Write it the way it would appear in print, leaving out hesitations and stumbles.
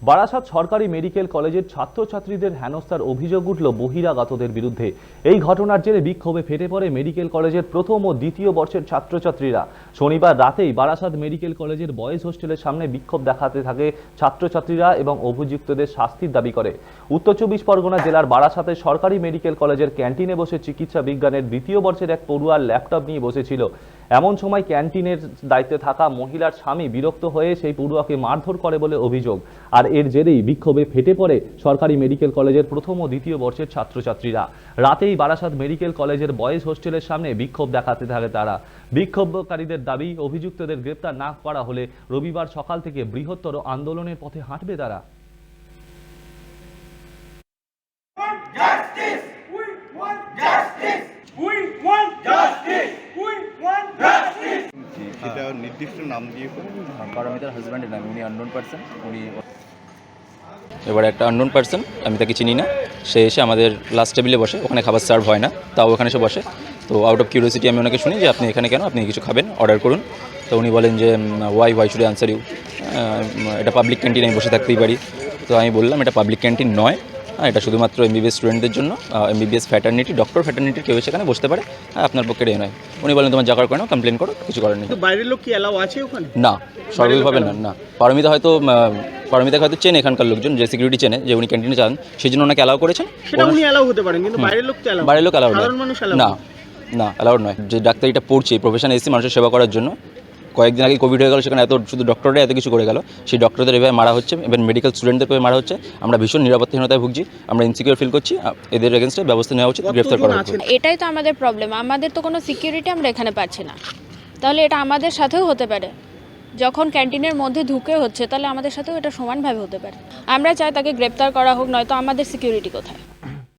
বারাসাত সরকারি মেডিকেল কলেজের ছাত্রছাত্রীদের হেনস্থার অভিযোগ উঠল বহিরাগতদের বিরুদ্ধে। এই ঘটনার জেরে বিক্ষোভে ফেটে পড়ে মেডিকেল কলেজের প্রথম ও দ্বিতীয় বর্ষের ছাত্রছাত্রীরা। শনিবার রাতেই বারাসাত মেডিকেল কলেজের বয়েজ হোস্টেলের সামনে বিক্ষোভ দেখাতে থাকে ছাত্রছাত্রীরা এবং অভিযুক্তদের শাস্তির দাবি করে। উত্তর 24 পরগনা জেলার বারাসাতের সরকারি মেডিকেল কলেজের ক্যান্টিনে বসে চিকিৎসা বিজ্ঞানের দ্বিতীয় বর্ষের এক পড়ুয়ার ল্যাপটপ নিয়ে বসেছিল। এমন সময় ক্যান্টিনের দায়িত্বে থাকা মহিলার স্বামী বিরক্ত হয়ে সেই পড়ুয়াকে মারধর করে বলে অভিযোগ। আর এর জেরেই বিক্ষোভে ফেটে পড়ে সরকারি মেডিকেল কলেজের প্রথম ও দ্বিতীয় বর্ষের ছাত্রছাত্রীরা। রাতেই বারাসাত মেডিকেল কলেজের বয়েজ হোস্টেলের সামনে বিক্ষোভ দেখাতে থাকে তারা। বিক্ষোভকারীদের দাবি, অভিযুক্তদের গ্রেপ্তার না করা হলে রবিবার সকাল থেকে বৃহত্তর আন্দোলনের পথে হাঁটবে তারা। সেটা নির্দিষ্ট নাম দিয়ে পারমিতার হাজব্যান্ডের নাম, উনি আননোন পার্সন। এবার একটা আননোন পার্সন, আমি তাকে চিনি না, সে এসে আমাদের লাস্ট টেবিলে বসে। ওখানে খাবার সার্ভ হয় না, তাও ওখানে এসে বসে। তো আউট অফ কিউরিওসিটি আমি ওনাকে শুনি যে আপনি এখানে কেন, আপনি কিছু খাবেন, অর্ডার করুন। তো উনি বলেন যে ওয়াই শুড আনসার ইউ, এটা পাবলিক ক্যান্টিন, আমি বসে থাকতেই পারি। তো আমি বললাম এটা পাবলিক ক্যান্টিন নয়, এটা শুধুমাত্র এমবিবিএস স্টুডেন্টদের জন্য। এমবিবিএস ফ্যাটার্নিটি, ডক্টর ফ্যাটার্নিটির কেউ সেখানে বসতে পারে, আপনার পক্ষে নয়। উনি বলেন তোমার জায়গার কেন, কমপ্লেন করো, কিছু করার নেই। বাইরের লোক কি অ্যালাউ আছে ওখানে? না, সর্বভাবে না। পারমিতাকে হয়তো চেনে এখানকার লোকজন, যে সিকিউরিটি চেনে, যে উনি ক্যান্টিনে যান, সেই জন্য ওনাকে অ্যালাউ করেছেন। সেটা উনি অ্যালাউ হতে পারেন, কিন্তু বাইরের লোক তো অ্যালাউ, বাইরের লোক অ্যালাউ সাধারণ মানুষ অ্যালাউ না, অ্যালাউড নয়। যে ডাক্তারিটা পড়ছে, প্রফেশনে এসেছি মানুষের সেবা করার জন্য। কয়েকদিন আগে কোভিড হয়ে গেল, সেখানে শুধু ডক্টররা এত কিছু করে গেল, সেই ডক্টরদের এভাবে মারা হচ্ছে, এবার মেডিকেল স্টুডেন্টদের এভাবে মারা হচ্ছে। আমরা ভীষণ নিরাপত্তাহীনতায় ভুগছি, আমরা ইনসিকিউর ফিল করছি। এদের এগেনস্টে ব্যবস্থা নেওয়া উচিত, গ্রেফতার করা উচিত। এটাই তো আমাদের প্রবলেম, আমাদের তো কোনো সিকিউরিটি আমরা এখানে পাচ্ছি না। তাহলে এটা আমাদের সাথেও হতে পারে, যখন ক্যান্টিনের মধ্যে ঢুকে হচ্ছে, তাহলে আমাদের সাথেও এটা সমানভাবে হতে পারে। আমরা চাই তাকে গ্রেপ্তার করা হোক, নয়তো আমাদের সিকিউরিটি কোথায়?